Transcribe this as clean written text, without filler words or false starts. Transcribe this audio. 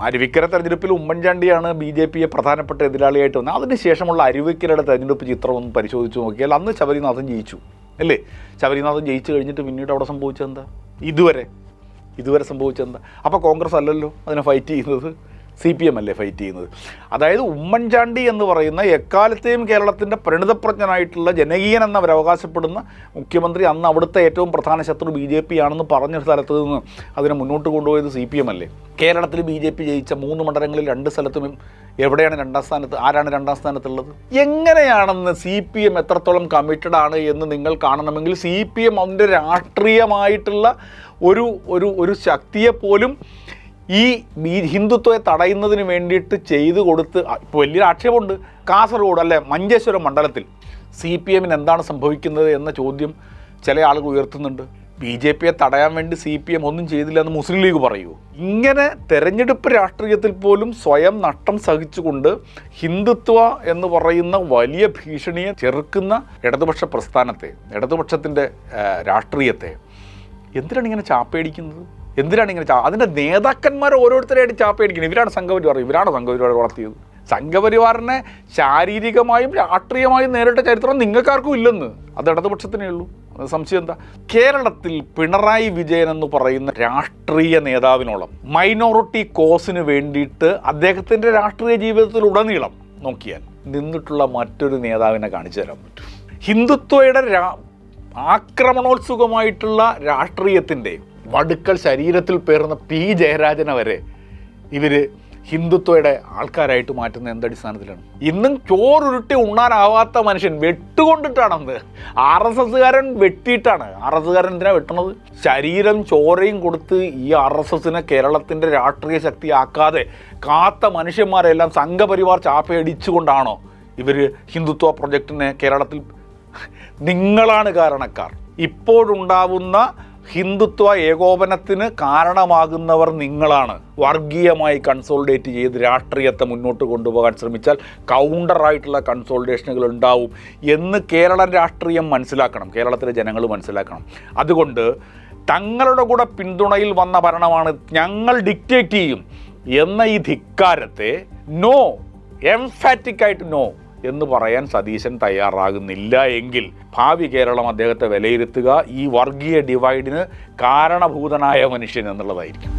അരുവിക്കര തെരഞ്ഞെടുപ്പിൽ ഉമ്മൻചാണ്ടിയാണ് ബി.ജെ.പിയെ പ്രധാനപ്പെട്ട എതിരാളിയായിട്ട് വന്നത്. അതിനുശേഷമുള്ള അരുവിക്കരയുടെ തെരഞ്ഞെടുപ്പ് ചിത്രം ഒന്ന് പരിശോധിച്ച് നോക്കിയാൽ അന്ന് ശബരിനാഥൻ ജയിച്ചു അല്ലേ? ശബരിനാഥൻ ജയിച്ചു കഴിഞ്ഞിട്ട് പിന്നീട് അവിടെ സംഭവിച്ചെന്താ? ഇതുവരെ സംഭവിച്ചെന്താ? അപ്പോൾ കോൺഗ്രസ് അല്ലല്ലോ അതിനെ ഫൈറ്റ് ചെയ്യുന്നത്, CPM അല്ലേ ഫൈറ്റ് ചെയ്യുന്നത്. അതായത് ഉമ്മൻചാണ്ടി എന്ന് പറയുന്ന എക്കാലത്തെയും കേരളത്തിൻ്റെ പരിണിതപ്രജ്ഞനായിട്ടുള്ള ജനകീയൻ എന്നവർ അവകാശപ്പെടുന്ന മുഖ്യമന്ത്രി അന്ന് അവിടുത്തെ ഏറ്റവും പ്രധാന ശത്രു BJP ആണെന്ന് പറഞ്ഞ സ്ഥലത്ത് നിന്ന് അതിനെ മുന്നോട്ട് കൊണ്ടുപോയത് CPM അല്ലേ? കേരളത്തിൽ BJP ജയിച്ച 3 മണ്ഡലങ്ങളിൽ 2 സ്ഥലത്തും എവിടെയാണ് രണ്ടാം സ്ഥാനത്ത്? ആരാണ് രണ്ടാം സ്ഥാനത്തുള്ളത്? എങ്ങനെയാണെന്ന് CPM എത്രത്തോളം കമ്മിറ്റഡ് ആണ് എന്ന് നിങ്ങൾ കാണണമെങ്കിൽ CPM അതിൻ്റെ രാഷ്ട്രീയമായിട്ടുള്ള ഒരു ശക്തിയെപ്പോലും ഈ ഹിന്ദുത്വത്തെ തടയുന്നതിന് വേണ്ടിയിട്ട് ചെയ്തു കൊടുത്ത് ഇപ്പോൾ വലിയൊരു ആക്ഷേപമുണ്ട്. കാസർഗോഡ് അല്ലെ മഞ്ചേശ്വരം മണ്ഡലത്തിൽ CPM എന്താണ് സംഭവിക്കുന്നത് എന്ന ചോദ്യം ചില ആളുകൾ ഉയർത്തുന്നുണ്ട്. BJPയെ തടയാൻ വേണ്ടി CPM ഒന്നും ചെയ്തില്ല എന്ന് മുസ്ലിം ലീഗ് പറയൂ. ഇങ്ങനെ തെരഞ്ഞെടുപ്പ് രാഷ്ട്രീയത്തിൽ പോലും സ്വയം നഷ്ടം സഹിച്ചുകൊണ്ട് ഹിന്ദുത്വ എന്ന് പറയുന്ന വലിയ ഭീഷണിയെ ചെറുക്കുന്ന ഇടതുപക്ഷ പ്രസ്ഥാനത്തെ, ഇടതുപക്ഷത്തിൻ്റെ രാഷ്ട്രീയത്തെ എന്തിനാണ് ഇങ്ങനെ ചാപ്പയടിക്കുന്നത്? അതിൻ്റെ നേതാക്കന്മാർ ഓരോരുത്തരായിട്ട് ചാപ്പയടിക്കുന്നത്. ഇവരാണ് സംഘപരിവാർ വളർത്തിയത്. സംഘപരിവാറിനെ ശാരീരികമായും രാഷ്ട്രീയമായും നേരിട്ട ചരിത്രം നിങ്ങൾക്കാർക്കും ഇല്ലെന്ന്. അത് ഇടതുപക്ഷത്തിനേ ഉള്ളൂ. അത് സംശയം എന്താ? കേരളത്തിൽ പിണറായി വിജയൻ എന്ന് പറയുന്ന രാഷ്ട്രീയ നേതാവിനോളം മൈനോറിറ്റി കോസിന് വേണ്ടിയിട്ട് അദ്ദേഹത്തിൻ്റെ രാഷ്ട്രീയ ജീവിതത്തിലുടനീളം നോക്കിയാൽ നിന്നിട്ടുള്ള മറ്റൊരു നേതാവിനെ കാണിച്ചു തരാൻ പറ്റും. ഹിന്ദുത്വയുടെ ആക്രമണോത്സുകമായിട്ടുള്ള രാഷ്ട്രീയത്തിൻ്റെ വടുക്കൾ ശരീരത്തിൽ പേറുന്ന P. ജയരാജനെ വരെ ഇവർ ഹിന്ദുത്വയുടെ ആൾക്കാരായിട്ട് മാറ്റുന്ന എന്തടിസ്ഥാനത്തിലാണ്? ഇന്നും ചോറുരുട്ടി ഉണ്ണാനാവാത്ത മനുഷ്യൻ വെട്ടുകൊണ്ടിട്ടാണെന്ന് RSSകാരൻ വെട്ടിയിട്ടാണ്. RSSകാരൻ എന്തിനാണ് വെട്ടണത്? ശരീരം ചോരയും കൊടുത്ത് ഈ RSSനെ കേരളത്തിൻ്റെ രാഷ്ട്രീയ ശക്തിയാക്കാതെ കാത്ത മനുഷ്യന്മാരെല്ലാം സംഘപരിവാർ ചാപ്പയടിച്ചുകൊണ്ടാണോ ഇവർ ഹിന്ദുത്വ പ്രൊജക്റ്റിനെ കേരളത്തിൽ? നിങ്ങളാണ് കാരണക്കാർ. ഇപ്പോഴുണ്ടാവുന്ന ഹിന്ദുത്വ ഏകോപനത്തിന് കാരണമാകുന്നവർ നിങ്ങളാണ്. വർഗീയമായി കൺസോളിഡേറ്റ് ചെയ്ത് രാഷ്ട്രീയത്തെ മുന്നോട്ട് കൊണ്ടുപോകാൻ ശ്രമിച്ചാൽ കൗണ്ടറായിട്ടുള്ള കൺസോളിഡേഷനുകൾ ഉണ്ടാവും എന്ന് കേരള രാഷ്ട്രീയം മനസ്സിലാക്കണം, കേരളത്തിലെ ജനങ്ങൾ മനസ്സിലാക്കണം. അതുകൊണ്ട് തങ്ങളുടെ കൂടെ പിന്തുണയിൽ വന്ന ഭരണമാണ്, ഞങ്ങൾ ഡിക്റ്റേറ്റ് ചെയ്യും എന്ന ഈ ധിക്കാരത്തെ എംഫാറ്റിക്കായിട്ട് നോ എന്ന് പറയാൻ സതീശൻ തയ്യാറാകുന്നില്ല എങ്കിൽ ഭാവി കേരളം അദ്ദേഹത്തെ വിലയിരുത്തുക ഈ വർഗീയ ഡിവൈഡിന് കാരണഭൂതനായ മനുഷ്യൻ എന്നുള്ളതായിരിക്കും.